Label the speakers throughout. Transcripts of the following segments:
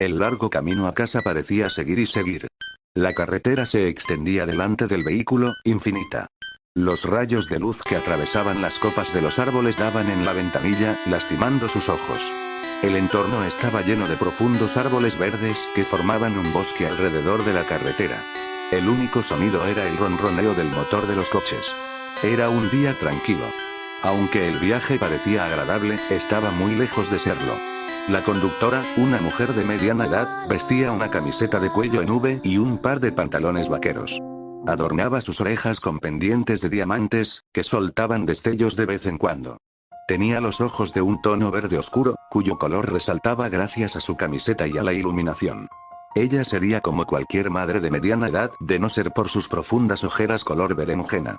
Speaker 1: El largo camino a casa parecía seguir y seguir. La carretera se extendía delante del vehículo, infinita. Los rayos de luz que atravesaban las copas de los árboles daban en la ventanilla, lastimando sus ojos. El entorno estaba lleno de profundos árboles verdes que formaban un bosque alrededor de la carretera. El único sonido era el ronroneo del motor de los coches. Era un día tranquilo. Aunque el viaje parecía agradable, estaba muy lejos de serlo. La conductora, una mujer de mediana edad, vestía una camiseta de cuello en V y un par de pantalones vaqueros. Adornaba sus orejas con pendientes de diamantes, que soltaban destellos de vez en cuando. Tenía los ojos de un tono verde oscuro, cuyo color resaltaba gracias a su camiseta y a la iluminación. Ella sería como cualquier madre de mediana edad, de no ser por sus profundas ojeras color berenjena.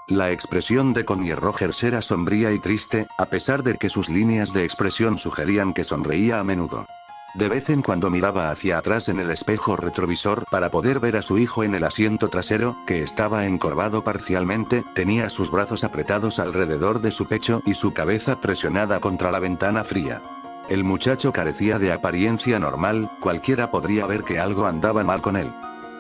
Speaker 1: La expresión de Connie Rogers era sombría y triste, a pesar de que sus líneas de expresión sugerían que sonreía a menudo. De vez en cuando miraba hacia atrás en el espejo retrovisor para poder ver a su hijo en el asiento trasero, que estaba encorvado parcialmente, tenía sus brazos apretados alrededor de su pecho y su cabeza presionada contra la ventana fría. El muchacho carecía de apariencia normal, cualquiera podría ver que algo andaba mal con él.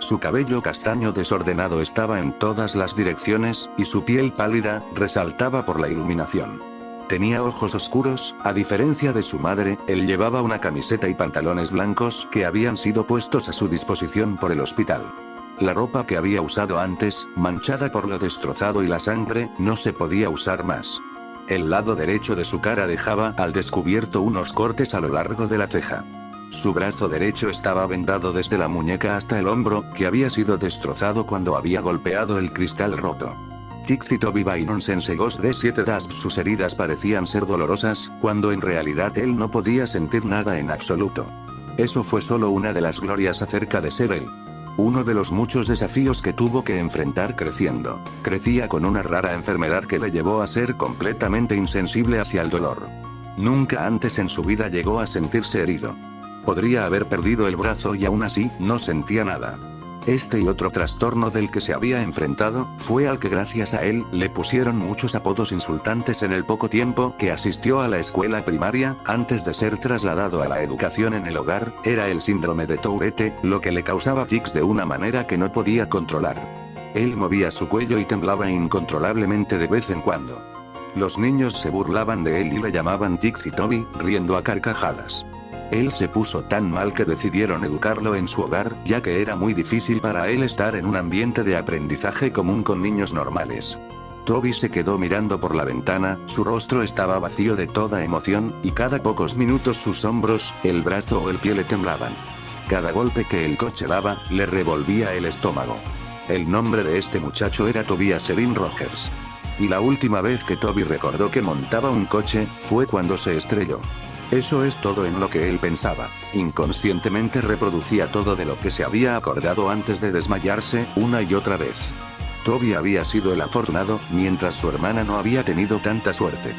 Speaker 1: Su cabello castaño desordenado estaba en todas las direcciones, y su piel pálida, resaltaba por la iluminación. Tenía ojos oscuros, a diferencia de su madre, él llevaba una camiseta y pantalones blancos que habían sido puestos a su disposición por el hospital. La ropa que había usado antes, manchada por lo destrozado y la sangre, no se podía usar más. El lado derecho de su cara dejaba al descubierto unos cortes a lo largo de la ceja. Su brazo derecho estaba vendado desde la muñeca hasta el hombro, que había sido destrozado cuando había golpeado el cristal roto. Toby Nonsense Ghost D7 Dasp. Sus heridas parecían ser dolorosas, cuando en realidad él no podía sentir nada en absoluto. Eso fue solo una de las glorias acerca de ser él. Uno de los muchos desafíos que tuvo que enfrentar creciendo. Crecía con una rara enfermedad que le llevó a ser completamente insensible hacia el dolor. Nunca antes en su vida llegó a sentirse herido. Podría haber perdido el brazo y aún así, no sentía nada. Este y otro trastorno del que se había enfrentado, fue al que gracias a él, le pusieron muchos apodos insultantes en el poco tiempo que asistió a la escuela primaria, antes de ser trasladado a la educación en el hogar. Era el síndrome de Tourette, lo que le causaba tics de una manera que no podía controlar. Él movía su cuello y temblaba incontrolablemente de vez en cuando. Los niños se burlaban de él y le llamaban Toby, riendo a carcajadas. Él se puso tan mal que decidieron educarlo en su hogar, ya que era muy difícil para él estar en un ambiente de aprendizaje común con niños normales. Toby se quedó mirando por la ventana, su rostro estaba vacío de toda emoción, y cada pocos minutos sus hombros, el brazo o el pie le temblaban. Cada golpe que el coche daba, le revolvía el estómago. El nombre de este muchacho era Tobias Erin Rogers. Y la última vez que Toby recordó que montaba un coche, fue cuando se estrelló. Eso es todo en lo que él pensaba. Inconscientemente reproducía todo de lo que se había acordado antes de desmayarse, una y otra vez. Toby había sido el afortunado, mientras su hermana no había tenido tanta suerte.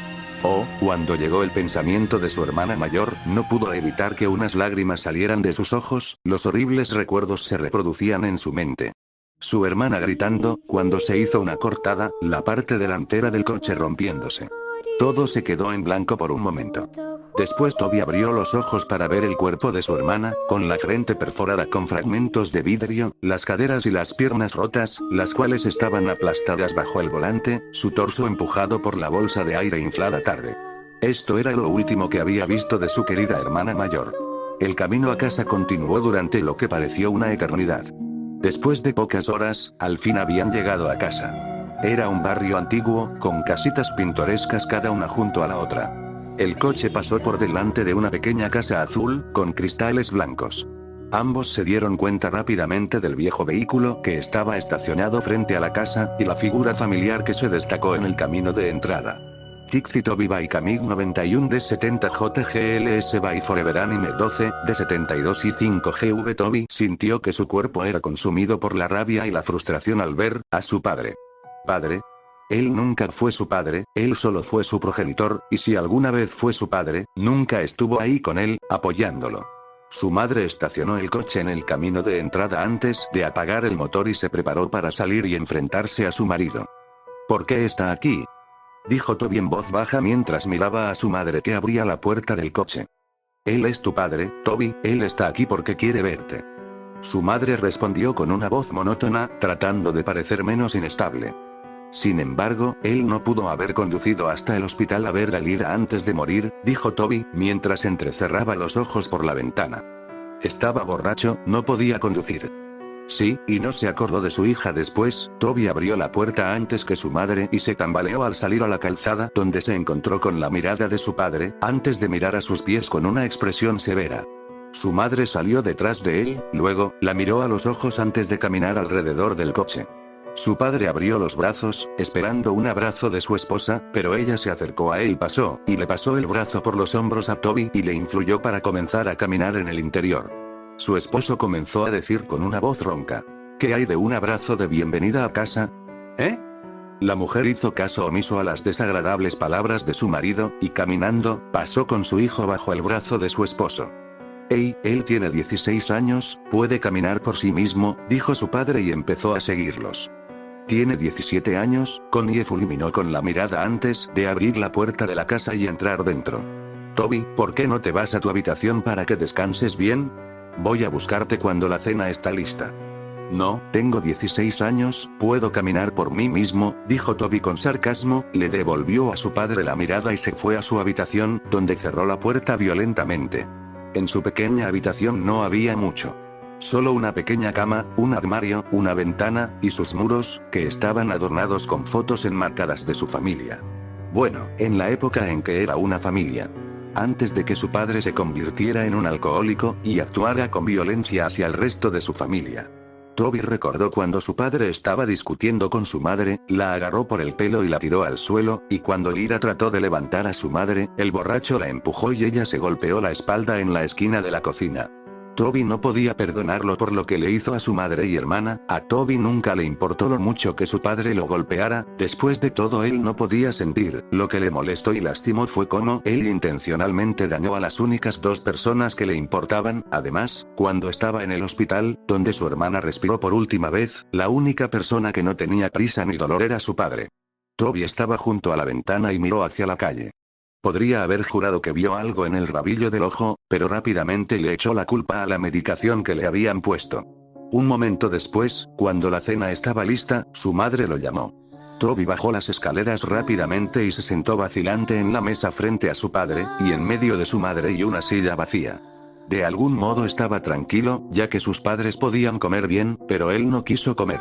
Speaker 1: Cuando llegó el pensamiento de su hermana mayor, no pudo evitar que unas lágrimas salieran de sus ojos, los horribles recuerdos se reproducían en su mente. Su hermana gritando, cuando se hizo una cortada, la parte delantera del coche rompiéndose. Todo se quedó en blanco por un momento. Después Toby abrió los ojos para ver el cuerpo de su hermana, con la frente perforada con fragmentos de vidrio, las caderas y las piernas rotas, las cuales estaban aplastadas bajo el volante, su torso empujado por la bolsa de aire inflada tarde. Esto era lo último que había visto de su querida hermana mayor. El camino a casa continuó durante lo que pareció una eternidad. Después de pocas horas, al fin habían llegado a casa. Era un barrio antiguo, con casitas pintorescas cada una junto a la otra. El coche pasó por delante de una pequeña casa azul, con cristales blancos. Ambos se dieron cuenta rápidamente del viejo vehículo que estaba estacionado frente a la casa, y la figura familiar que se destacó en el camino de entrada. Toby by Camig 91 de 70 JGLS by Forever Anime 12, de 72 y 5 GV. Toby sintió que su cuerpo era consumido por la rabia y la frustración al ver a su padre. ¿Padre? Él nunca fue su padre, él solo fue su progenitor, y si alguna vez fue su padre, nunca estuvo ahí con él, apoyándolo. Su madre estacionó el coche en el camino de entrada antes de apagar el motor y se preparó para salir y enfrentarse a su marido. ¿Por qué está aquí?, dijo Toby en voz baja mientras miraba a su madre que abría la puerta del coche. Él es tu padre, Toby, él está aquí porque quiere verte. Su madre respondió con una voz monótona, tratando de parecer menos inestable. Sin embargo, él no pudo haber conducido hasta el hospital a ver a Lyra antes de morir, dijo Toby, mientras entrecerraba los ojos por la ventana. Estaba borracho, no podía conducir. Sí, y no se acordó de su hija después. Toby abrió la puerta antes que su madre y se tambaleó al salir a la calzada, donde se encontró con la mirada de su padre, antes de mirar a sus pies con una expresión severa. Su madre salió detrás de él, luego, la miró a los ojos antes de caminar alrededor del coche. Su padre abrió los brazos, esperando un abrazo de su esposa, pero ella se acercó a él, y le pasó el brazo por los hombros a Toby y le influyó para comenzar a caminar en el interior. Su esposo comenzó a decir con una voz ronca: ¿Qué hay de un abrazo de bienvenida a casa? ¿Eh? La mujer hizo caso omiso a las desagradables palabras de su marido, y caminando, pasó con su hijo bajo el brazo de su esposo. Hey, él tiene 16 años, puede caminar por sí mismo, dijo su padre y empezó a seguirlos. Tiene 17 años, Connie fulminó con la mirada antes de abrir la puerta de la casa y entrar dentro. Toby, ¿por qué no te vas a tu habitación para que descanses bien? Voy a buscarte cuando la cena está lista. No, tengo 16 años, puedo caminar por mí mismo, dijo Toby con sarcasmo, le devolvió a su padre la mirada y se fue a su habitación, donde cerró la puerta violentamente. En su pequeña habitación no había mucho. Solo una pequeña cama, un armario, una ventana, y sus muros, que estaban adornados con fotos enmarcadas de su familia. Bueno, en la época en que era una familia. Antes de que su padre se convirtiera en un alcohólico, y actuara con violencia hacia el resto de su familia. Toby recordó cuando su padre estaba discutiendo con su madre, la agarró por el pelo y la tiró al suelo, y cuando Lyra trató de levantar a su madre, el borracho la empujó y ella se golpeó la espalda en la esquina de la cocina. Toby no podía perdonarlo por lo que le hizo a su madre y hermana. A Toby nunca le importó lo mucho que su padre lo golpeara, después de todo él no podía sentir. Lo que le molestó y lastimó fue cómo él intencionalmente dañó a las únicas dos personas que le importaban. Además, cuando estaba en el hospital, donde su hermana respiró por última vez, la única persona que no tenía prisa ni dolor era su padre. Toby estaba junto a la ventana y miró hacia la calle. Podría haber jurado que vio algo en el rabillo del ojo, pero rápidamente le echó la culpa a la medicación que le habían puesto. Un momento después, cuando la cena estaba lista, su madre lo llamó. Toby bajó las escaleras rápidamente y se sentó vacilante en la mesa frente a su padre, y en medio de su madre y una silla vacía. De algún modo estaba tranquilo, ya que sus padres podían comer bien, pero él no quiso comer.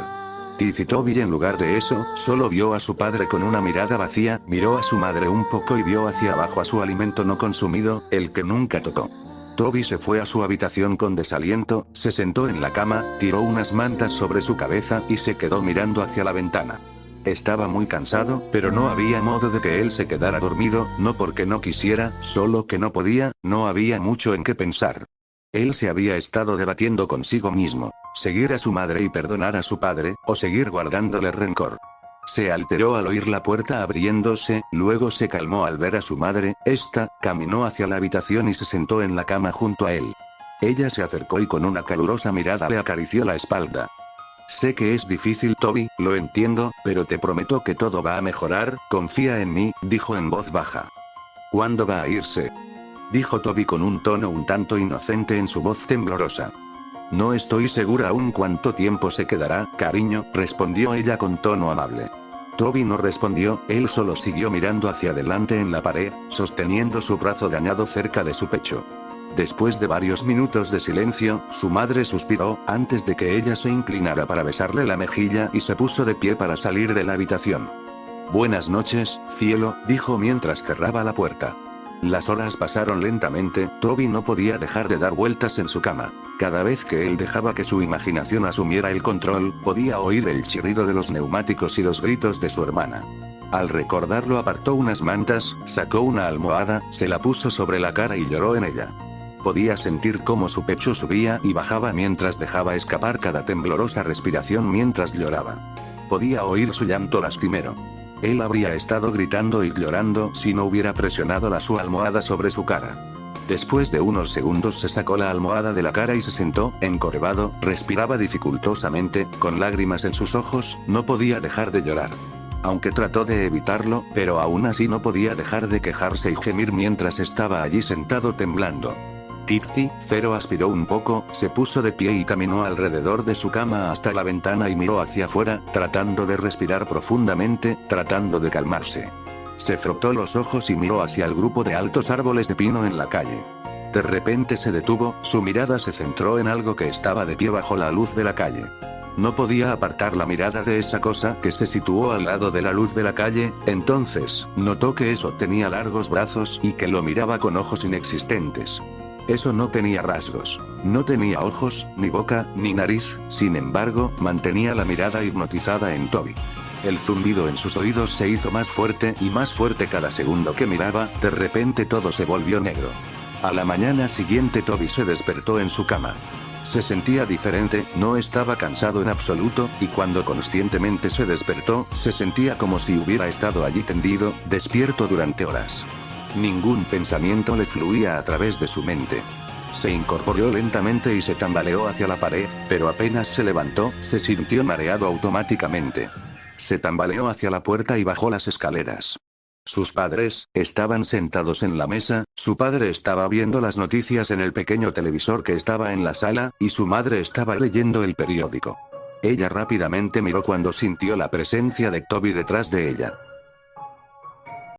Speaker 1: Y Toby en lugar de eso, solo vio a su padre con una mirada vacía, miró a su madre un poco y vio hacia abajo a su alimento no consumido, el que nunca tocó. Toby se fue a su habitación con desaliento, se sentó en la cama, tiró unas mantas sobre su cabeza y se quedó mirando hacia la ventana. Estaba muy cansado, pero no había modo de que él se quedara dormido, no porque no quisiera, solo que no podía, no había mucho en qué pensar. Él se había estado debatiendo consigo mismo, seguir a su madre y perdonar a su padre, o seguir guardándole rencor. Se alteró al oír la puerta abriéndose, luego se calmó al ver a su madre, esta, caminó hacia la habitación y se sentó en la cama junto a él. Ella se acercó y con una calurosa mirada le acarició la espalda. Sé que es difícil, Toby, lo entiendo, pero te prometo que todo va a mejorar, confía en mí, dijo en voz baja. ¿Cuándo va a irse?, dijo Toby con un tono un tanto inocente en su voz temblorosa. No estoy segura aún cuánto tiempo se quedará, cariño, respondió ella con tono amable. Toby no respondió, él solo siguió mirando hacia adelante en la pared, sosteniendo su brazo dañado cerca de su pecho. Después de varios minutos de silencio, su madre suspiró, antes de que ella se inclinara para besarle la mejilla y se puso de pie para salir de la habitación. Buenas noches, cielo, dijo mientras cerraba la puerta. Las horas pasaron lentamente, Toby no podía dejar de dar vueltas en su cama. Cada vez que él dejaba que su imaginación asumiera el control, podía oír el chirrido de los neumáticos y los gritos de su hermana. Al recordarlo apartó unas mantas, sacó una almohada, se la puso sobre la cara y lloró en ella. Podía sentir cómo su pecho subía y bajaba mientras dejaba escapar cada temblorosa respiración mientras lloraba. Podía oír su llanto lastimero. Él habría estado gritando y llorando si no hubiera presionado su almohada sobre su cara. Después de unos segundos se sacó la almohada de la cara y se sentó, encorvado, respiraba dificultosamente, con lágrimas en sus ojos, no podía dejar de llorar. Aunque trató de evitarlo, pero aún así no podía dejar de quejarse y gemir mientras estaba allí sentado temblando. Tipsy, Zero aspiró un poco, se puso de pie y caminó alrededor de su cama hasta la ventana y miró hacia afuera, tratando de respirar profundamente, tratando de calmarse. Se frotó los ojos y miró hacia el grupo de altos árboles de pino en la calle. De repente se detuvo, su mirada se centró en algo que estaba de pie bajo la luz de la calle. No podía apartar la mirada de esa cosa que se situó al lado de la luz de la calle, entonces, notó que eso tenía largos brazos y que lo miraba con ojos inexistentes. Eso no tenía rasgos. No tenía ojos, ni boca, ni nariz, sin embargo, mantenía la mirada hipnotizada en Toby. El zumbido en sus oídos se hizo más fuerte y más fuerte cada segundo que miraba, de repente todo se volvió negro. A la mañana siguiente Toby se despertó en su cama. Se sentía diferente, no estaba cansado en absoluto, y cuando conscientemente se despertó, se sentía como si hubiera estado allí tendido, despierto durante horas. Ningún pensamiento le fluía a través de su mente. Se incorporó lentamente y se tambaleó hacia la pared, pero apenas se levantó, se sintió mareado automáticamente. Se tambaleó hacia la puerta y bajó las escaleras. Sus padres estaban sentados en la mesa, su padre estaba viendo las noticias en el pequeño televisor que estaba en la sala, y su madre estaba leyendo el periódico. Ella rápidamente miró cuando sintió la presencia de Toby detrás de ella.